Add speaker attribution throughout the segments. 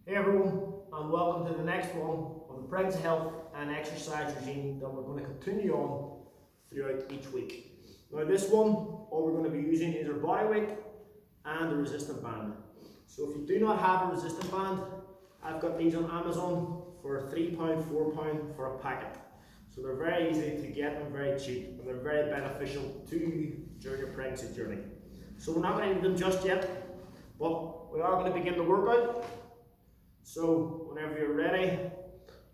Speaker 1: Hey everyone, and welcome to the next one of the pregnancy health and exercise regime that we're going to continue on throughout each week. Now this one, all we're going to be using is our body weight and the resistant band. So if you do not have a resistant band, I've got these on Amazon for £3, £4 for a packet. So they're very easy to get and very cheap, and they're very beneficial to you during your pregnancy journey. So we're not going to need them just yet, but we are going to begin the workout. So whenever you're ready,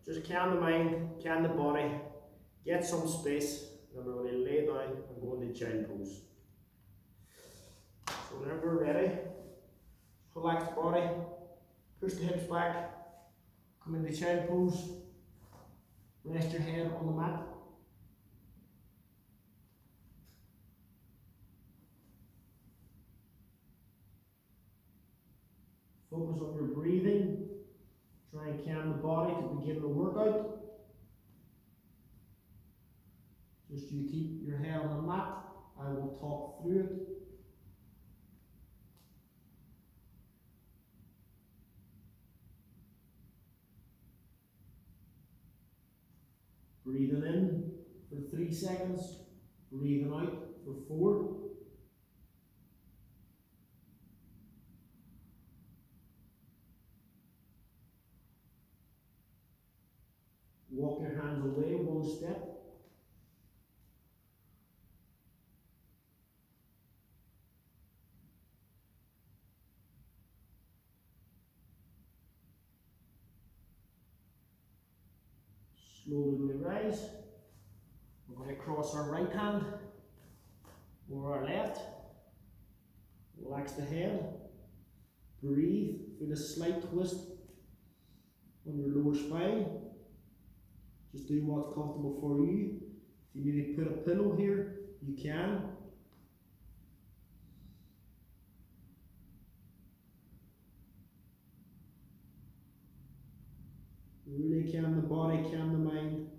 Speaker 1: just calm the mind, calm the body, get some space, and then we're going to lay down and go into child pose. So whenever we're ready, relax the body, push the hips back, come into child pose, rest your head on the mat. Focus on your breathing. Try and calm the body to begin the workout. Just you keep your head on the mat. I will talk through it. Breathing in for 3 seconds. Breathing out for 4. Walk your hands away 1 step. Slowly rise. We're going to cross our right hand over our left. Relax the head. Breathe. Feel a slight twist on your lower spine. Just do what's comfortable for you. If you need to put a pillow here, you can. Really calm the body, calm the mind.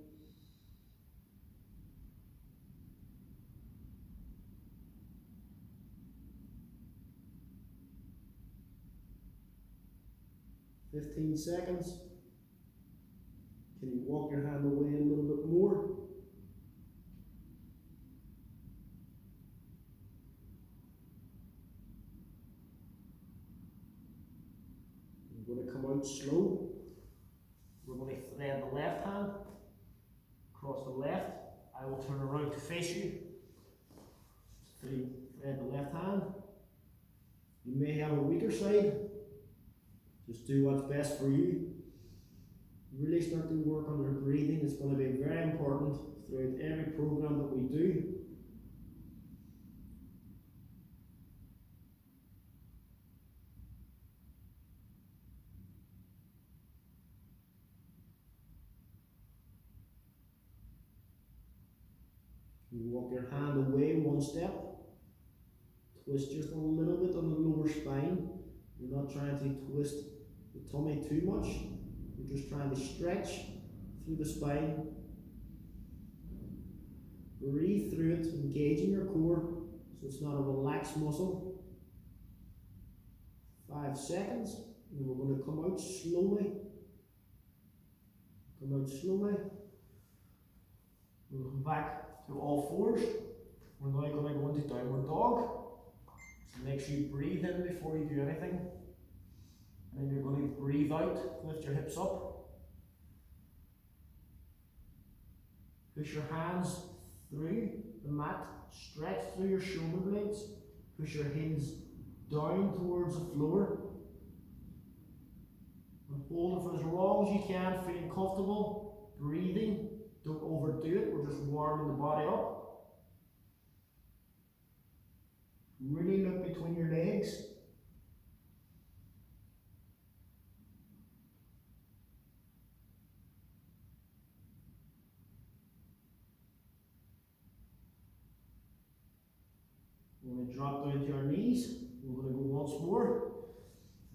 Speaker 1: "15 seconds. Can you walk your hand away a little bit more? We're going to come out slow. We're going to thread the left hand across the left. I will turn around to face you. Thread the left hand. You may have a weaker side. Just do what's best for you. Really start to work on your breathing. It's going to be very important throughout every program that we do. You walk your hand away 1 step. Twist just a little bit on the lower spine. You're not trying to twist the tummy too much. You're just trying to stretch through the spine. Breathe through it, engaging your core so it's not a relaxed muscle. 5 seconds, and then we're going to come out slowly. Come out slowly. We'll come back to all fours. We're now going to go into downward dog. So make sure you breathe in before you do anything. And then you're going to breathe out, lift your hips up. Push your hands through the mat, stretch through your shoulder blades. Push your heels down towards the floor. And hold it for as long as you can, feeling comfortable, breathing. Don't overdo it, we're just warming the body up. Really look between your legs. We're going to drop down to our knees. We're going to go once more.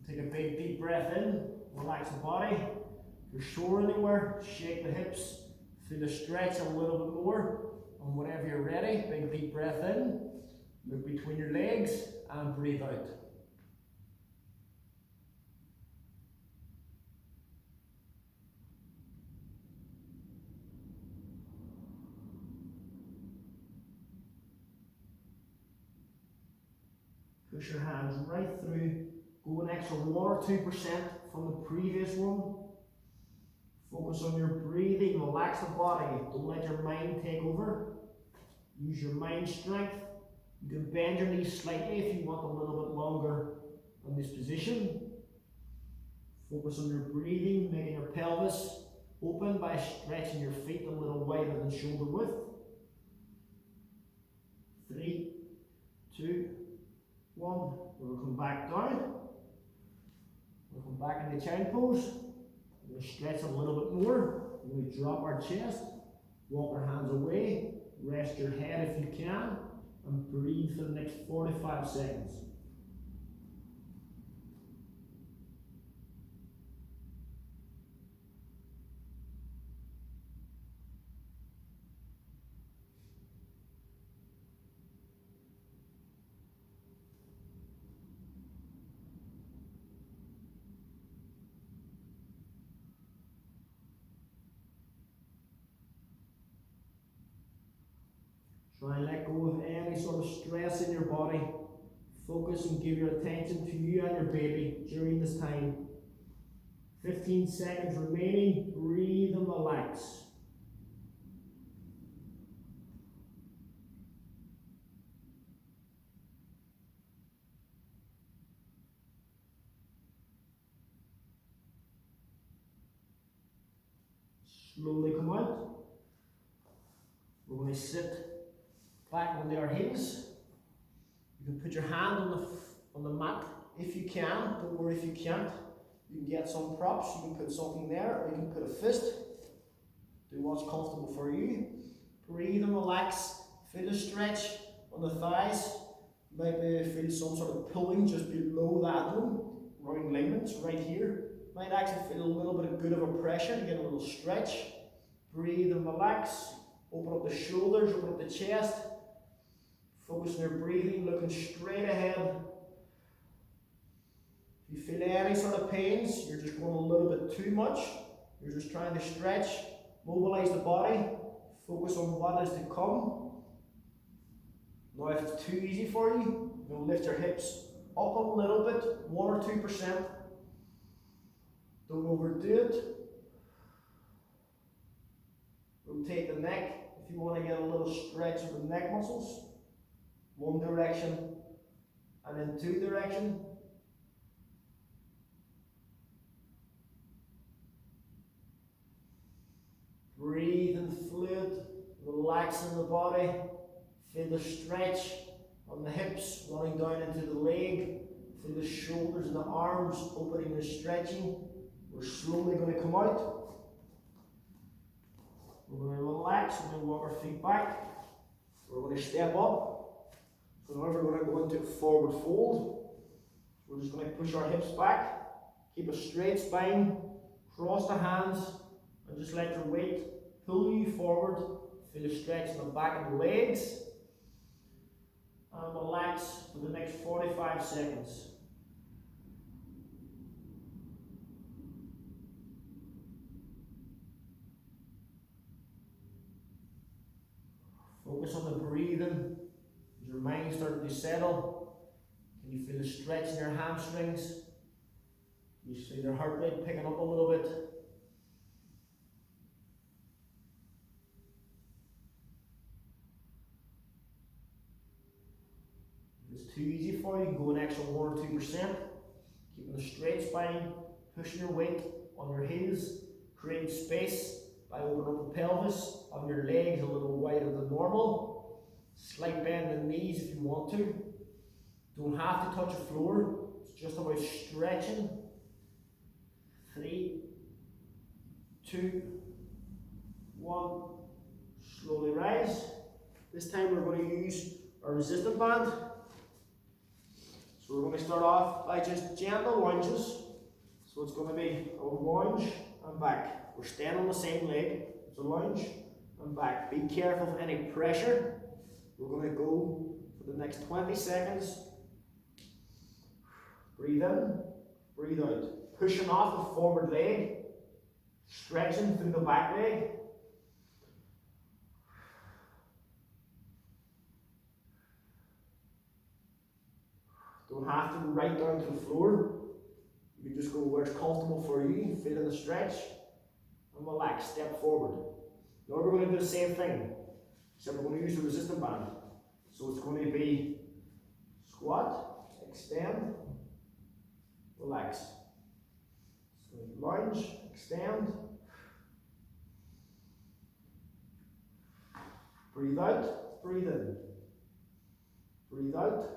Speaker 1: Take a big deep breath in, relax the body. If you're sore anywhere, shake the hips. Feel the stretch a little bit more. And whenever you're ready, big deep breath in. Look between your legs and breathe out. Push your hands right through. Go an extra 1 or 2% from the previous one. Focus on your breathing, relax the body. Don't let your mind take over. Use your mind strength. You can bend your knees slightly if you want a little bit longer in this position. Focus on your breathing, making your pelvis open by stretching your feet a little wider than shoulder width. 3, 2, 1. We'll come back down. We'll come back into child pose. We'll stretch a little bit more. We'll drop our chest. Walk our hands away. Rest your head if you can. And breathe for the next 45 seconds. Try and let go of any sort of stress in your body. Focus and give your attention to you and your baby during this time. 15 seconds remaining. Breathe and relax. Slowly come out. We're going to sit back on our heels. You can put your hand on the mat if you can. Don't worry if you can't. You can get some props. You can put something there, or you can put a fist. Do what's comfortable for you. Breathe and relax. Feel a stretch on the thighs. You might feel some sort of pulling just below that one. Running ligaments right here. Might actually feel a little bit of good of a pressure to get a little stretch. Breathe and relax. Open up the shoulders, open up the chest. Focus on your breathing, looking straight ahead. If you feel any sort of pains, you're just going a little bit too much. You're just trying to stretch, mobilize the body, focus on what is to come. Now if it's too easy for you, you're going to lift your hips up a little bit, 1 or 2%. Don't overdo it. Rotate the neck if you want to get a little stretch of the neck muscles. 1 direction and then 2 direction. Breathe and fluid, relaxing the body. Feel the stretch on the hips running down into the leg. Feel the shoulders and the arms opening and stretching. We're slowly going to come out. We're going to relax, we're going to walk our feet back. We're going to step up. So now we're going to go into a forward fold. We're just going to push our hips back. Keep a straight spine. Cross the hands and just let your weight pull you forward. Feel a stretch in the back of the legs. And relax for the next 45 seconds. Focus on the breathing. As your mind starting to settle, can you feel the stretch in your hamstrings? You see your heart rate picking up a little bit. If it's too easy for you, you can go an extra 1 or 2%. Keeping a straight spine, pushing your weight on your heels, creating space by opening up the pelvis on your legs a little wider than normal. Slight bend in the knees if you want to. Don't have to touch the floor. It's just about stretching. 3, 2, 1. Slowly rise. This time we're going to use our resistance band. So we're going to start off by just gentle lunges. So it's going to be a lunge and back. We're staying on the same leg. It's a lunge and back. Be careful of any pressure. We're going to go for the next 20 seconds. Breathe in, breathe out. Pushing off the forward leg, stretching through the back leg. Don't have to go right down to the floor. You can just go where it's comfortable for you, feeling the stretch, and relax, step forward. Now we're going to do the same thing, except we're going to use the resistance band. So it's going to be squat, extend, relax. So lunge, extend, breathe out, breathe in, breathe out,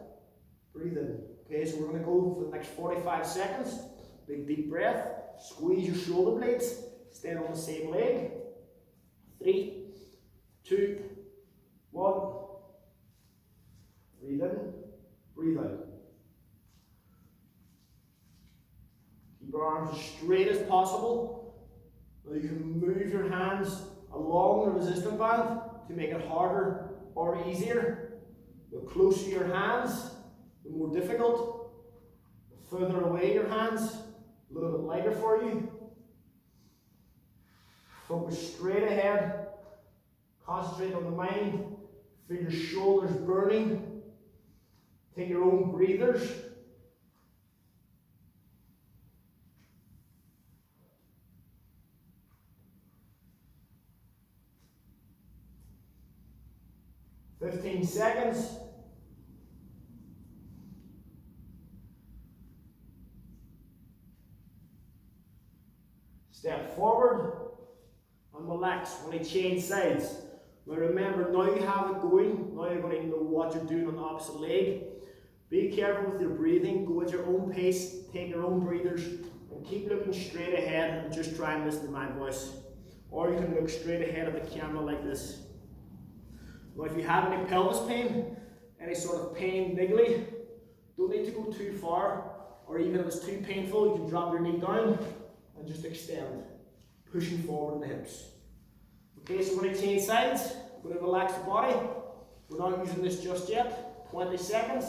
Speaker 1: breathe in. Okay, so we're going to go for the next 45 seconds. Big deep breath, squeeze your shoulder blades, stand on the same leg. 3, 2, 1. Breathe in, breathe out. Keep your arms as straight as possible. Now you can move your hands along the resistance band to make it harder or easier. The closer your hands, the more difficult. The further away your hands, a little bit lighter for you. Focus straight ahead. Concentrate on the mind. Feel your shoulders burning. Take your own breathers. "15 seconds. Step forward and relax. When I change sides. Now remember, now you have it going. Now you're going to know what you're doing on the opposite leg. Be careful with your breathing. Go at your own pace. Take your own breathers. And keep looking straight ahead and just try and listen to my voice. Or you can look straight ahead at the camera like this. Now if you have any pelvis pain, any sort of pain, niggly, don't need to go too far. Or even if it's too painful, you can drop your knee down and just extend, pushing forward in the hips. Okay, so when I change sides, I'm going to relax the body. We're not using this just yet. 20 seconds,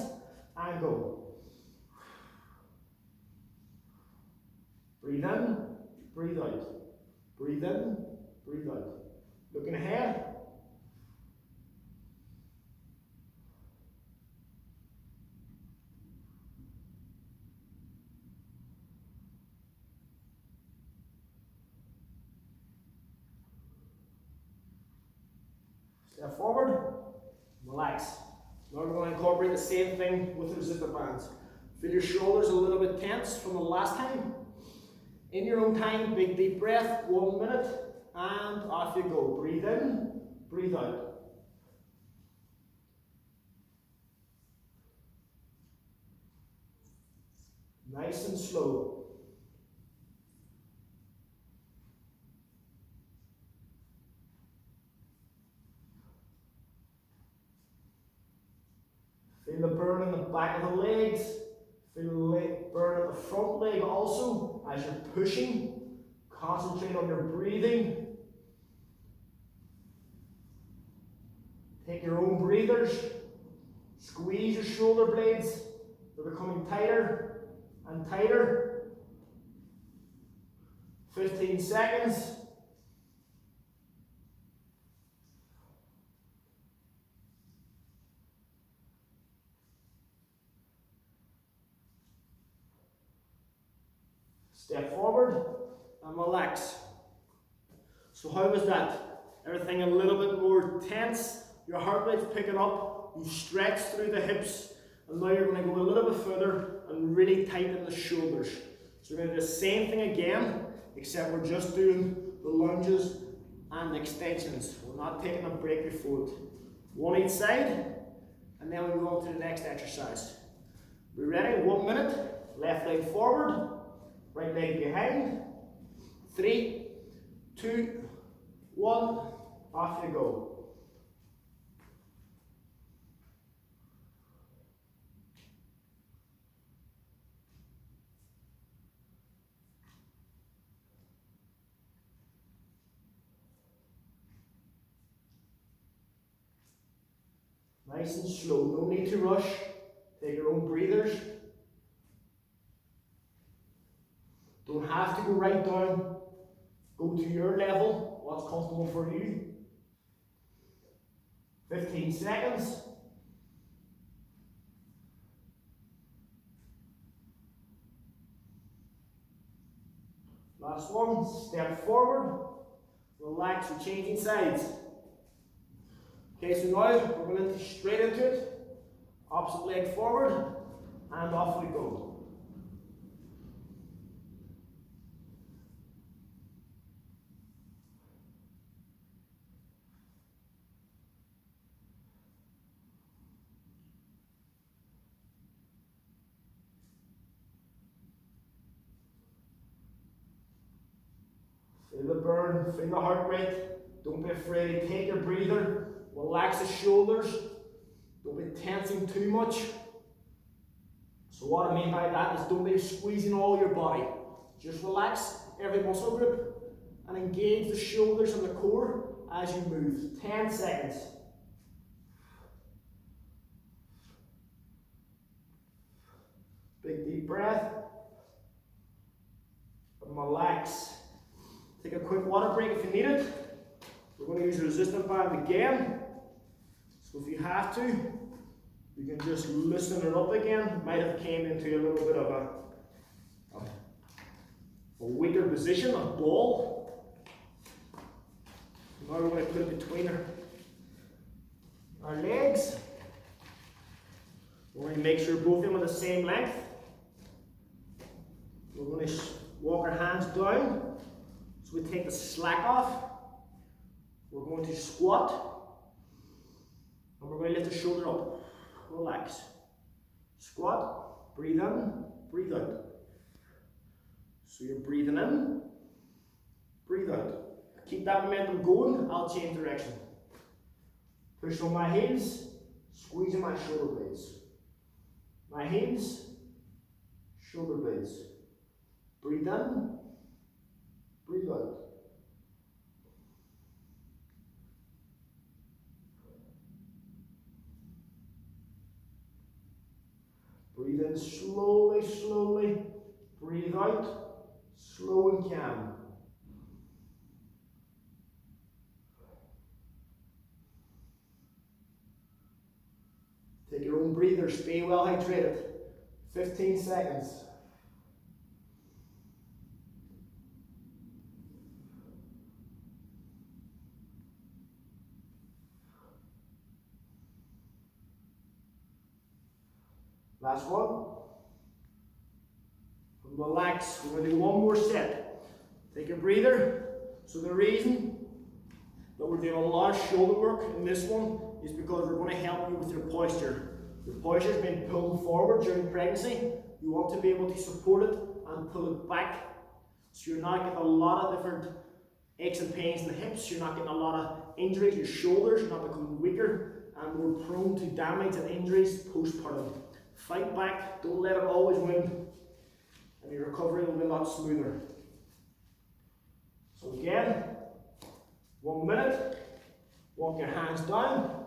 Speaker 1: and go. Breathe in, breathe out. Breathe in, breathe out. Looking ahead. Step forward, relax. Now we're going to incorporate the same thing with the resistance bands. Feel your shoulders a little bit tense from the last time. In your own time, big deep breath, 1 minute, and off you go. Breathe in, breathe out. Nice and slow. Feel the burn in the back of the legs. Feel the burn in the front leg also as you're pushing. Concentrate on your breathing. Take your own breathers. Squeeze your shoulder blades. They're becoming tighter and tighter. 15 seconds. Step forward and relax. So how was that? Everything a little bit more tense. Your heart rate's picking up. You stretch through the hips. And now you're going to go a little bit further and really tighten the shoulders. So we're going to do the same thing again, except we're just doing the lunges and the extensions. We're not taking a break before it. One each side, and then we move on to the next exercise. We ready? 1 minute. Left leg forward. Right leg behind. 3, 2, 1. Off you go. Nice and slow. No need to rush. Take your own breathers. Don't have to go right down. Go to your level, what's comfortable for you. 15 seconds. Last one, step forward, relax, we're changing sides. Okay, so now we're going straight into it, opposite leg forward, and off we go. Feel the burn, feel the heart rate. Don't be afraid, take your breather, relax the shoulders. Don't be tensing too much. So what I mean by that is don't be squeezing all your body. Just relax every muscle group and engage the shoulders and the core as you move. 10 seconds. Big deep breath. And relax. Take a quick water break if you need it. We're going to use the resistance band again. So if you have to, you can just loosen it up again. Might have came into a little bit of a weaker position, a ball. Now we're going to put it between our legs. We're going to make sure both of them are the same length. We're going to walk our hands down. So we take the slack off. We're going to squat. And we're going to lift the shoulder up. Relax. Squat. Breathe in. Breathe out. So you're breathing in. Breathe out. Keep that momentum going. I'll change direction. Push on my heels. Squeezing my shoulder blades. My heels. Shoulder blades. Breathe in. Breathe out. Breathe in slowly, slowly. Breathe out, slow and calm. Take your own breathers, stay well hydrated. 15 seconds. Last one. Relax. We're going to do one more set. Take a breather. So the reason that we're doing a lot of shoulder work in this one is because we're going to help you with your posture. Your posture has been pulled forward during pregnancy. You want to be able to support it and pull it back. So you're not getting a lot of different aches and pains in the hips. You're not getting a lot of injuries. Your shoulders are not becoming weaker and more prone to damage and injuries postpartum. Fight back. Don't let it always win. And your recovery will be a lot smoother. So again, 1 minute. Walk your hands down.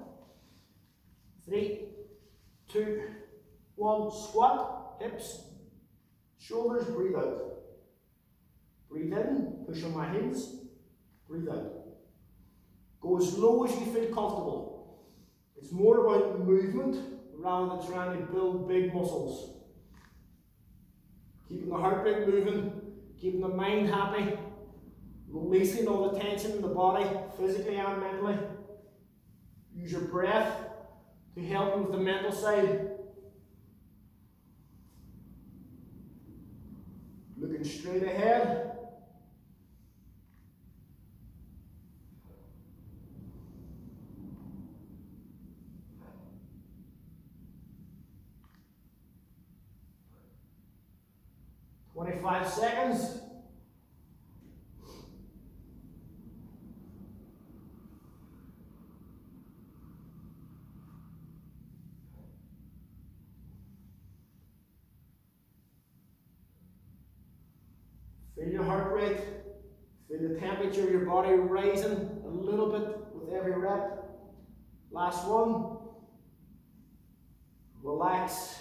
Speaker 1: 3, 2, 1. Squat, hips, shoulders, breathe out. Breathe in, push on my heels, breathe out. Go as low as you feel comfortable. It's more about movement rather than trying to build big muscles. Keeping the heart rate moving, keeping the mind happy, releasing all the tension in the body, physically and mentally. Use your breath to help you with the mental side. Looking straight ahead. "25 seconds. Feel your heart rate, feel the temperature of your body rising a little bit with every rep. Last one. Relax.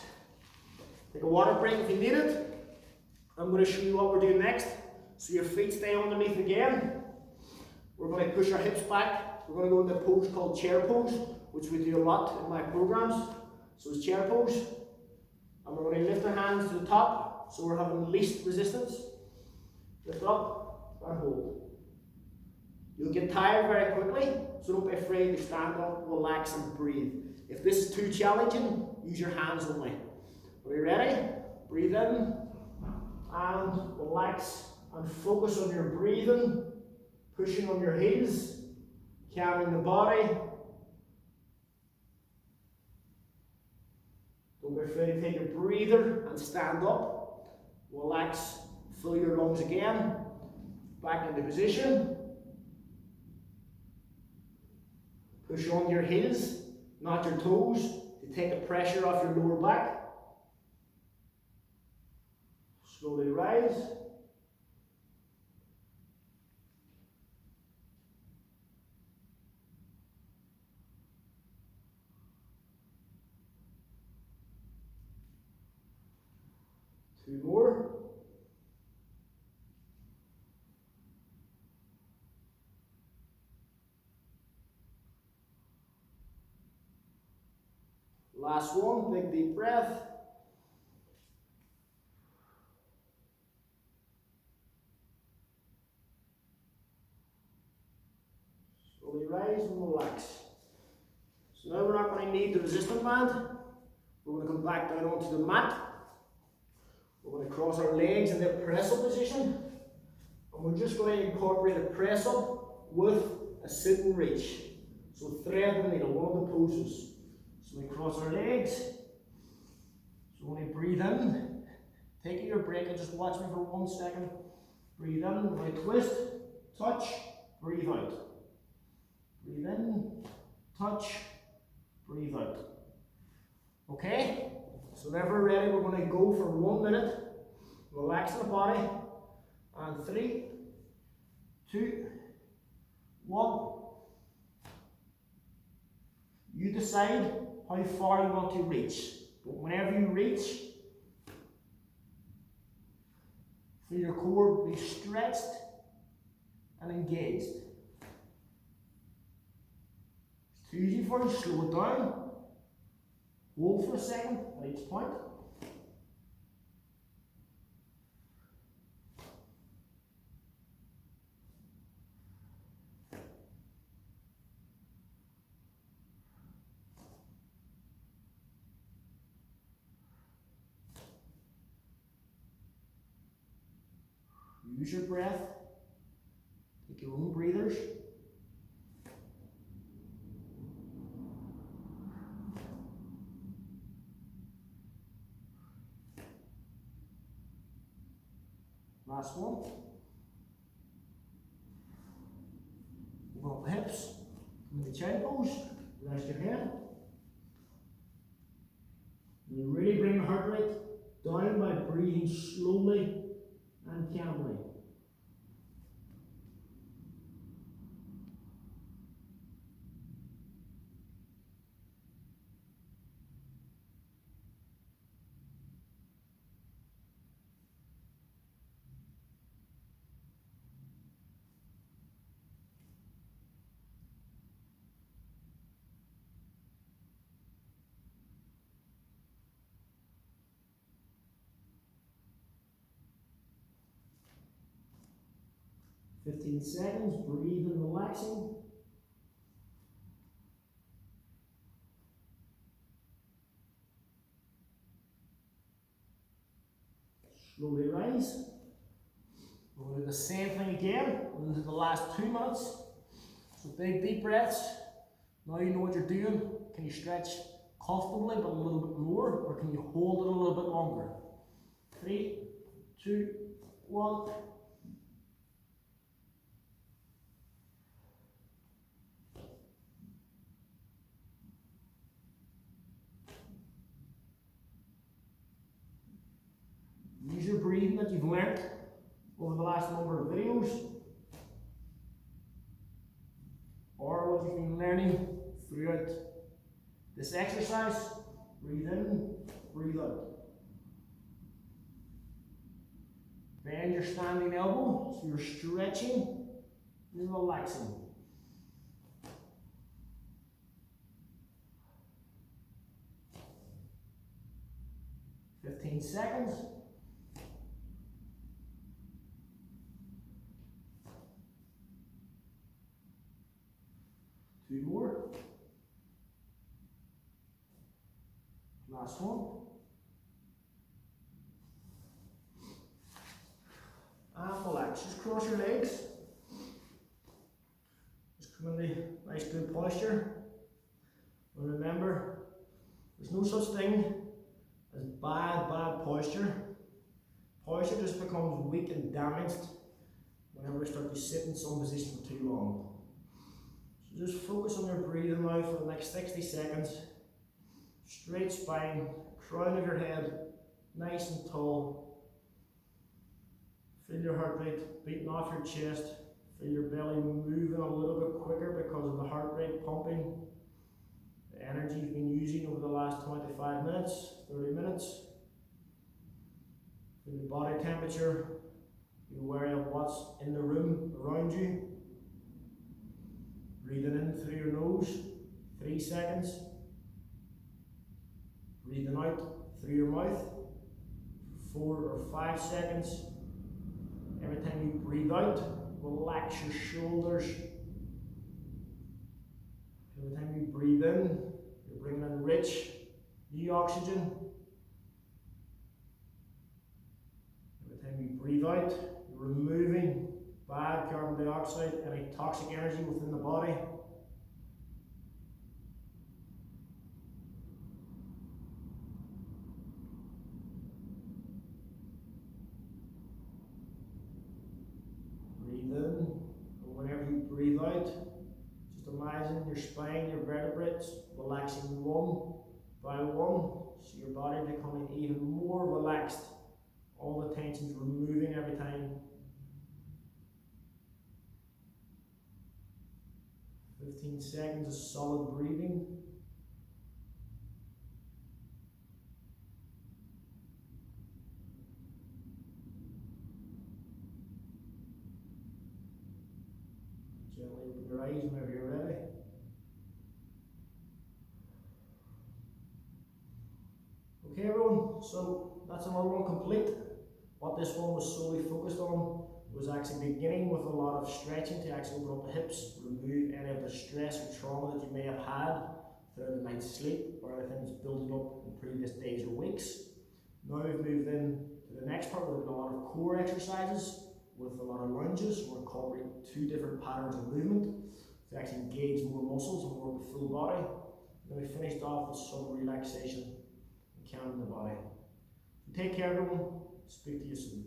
Speaker 1: Take a water break if you need it. I'm going to show you what we're doing next. So your feet stay underneath again. We're going to push our hips back. We're going to go into a pose called chair pose, which we do a lot in my programs. So it's chair pose. And we're going to lift our hands to the top, so we're having least resistance. Lift up and hold. You'll get tired very quickly, so don't be afraid to stand up, relax and breathe. If this is too challenging, use your hands only. Are you ready? Breathe in and relax and focus on your breathing, pushing on your heels, calming the body. Don't be afraid to take your breather and stand up. Relax, fill your lungs again. Back into position. Push on your heels, not your toes, to take the pressure off your lower back. Slowly rise. Two more. Last one, big deep breath. Slowly rise and relax. So now we're not going to need the resistance band. We're going to come back down onto the mat. We're going to cross our legs in the press up position. And we're just going to incorporate a press up with a sit and reach. So thread the needle, one of the poses. So we cross our legs. So when we breathe in, taking your break and just watch me for 1 second. Breathe in, right twist, touch, breathe out. Breathe in, touch, breathe out. Okay? So whenever we're ready, we're going to go for 1 minute. Relaxing the body. And 3, 2, 1. You decide how far you want to reach. But whenever you reach, feel your core be stretched and engaged. It's too easy for you, slow it down. Hold for a second at each point. Use your breath. Take your own breathers. Last one. Move up the hips. Come to the child pose. Rest your head. And you really bring the heart rate down by breathing slowly and calmly. Seconds, breathe and relaxing. Slowly rise. We're going to do the same thing again. We'll do the last 2 minutes. So big deep breaths. Now you know what you're doing. Can you stretch comfortably but a little bit more, or can you hold it a little bit longer? 3, 2, 1. Use your breathing that you've learnt over the last number of videos, or what you've been learning throughout this exercise. Breathe in, breathe out. Bend your standing elbow, so you're stretching and relaxing. Seconds. 2 more. Last one. And relax. Just cross your legs. Just come into nice good posture. And remember, there's no such thing as bad posture. Posture just becomes weak and damaged whenever we start to sit in some position for too long. So just focus on your breathing now for the next 60 seconds. Straight spine, crown of your head, nice and tall. Feel your heart rate beating off your chest. Feel your belly moving a little bit quicker because of the heart rate pumping. The energy you've been using over the last 25 minutes, 30 minutes. Feel your body temperature. Be aware of what's in the room around you. Breathing in through your nose, 3 seconds. Breathing out through your mouth, 4 or 5 seconds. Every time you breathe out, relax your shoulders. Every time you breathe in, you're bringing in rich, new oxygen. Every time you breathe out, you're removing bad carbon dioxide, any toxic energy within the body. Breathe in, and whenever you breathe out, just imagine your spine, your vertebrates relaxing one by one, so your body becoming even more relaxed. All the tensions removing every time. 15 seconds of solid breathing. Gently open your eyes whenever you're ready. Okay everyone, so that's another one complete. What this one was solely focused on was actually beginning with a lot of stretching to actually open up the hips, remove any of the stress or trauma that you may have had throughout the night's sleep or anything that's building up in previous days or weeks. Now we've moved in to the next part with a lot of core exercises, with a lot of lunges. We're incorporating 2 different patterns of movement to actually engage more muscles and work the full body. And then we finished off with some relaxation and calming the body. So take care everyone, speak to you soon.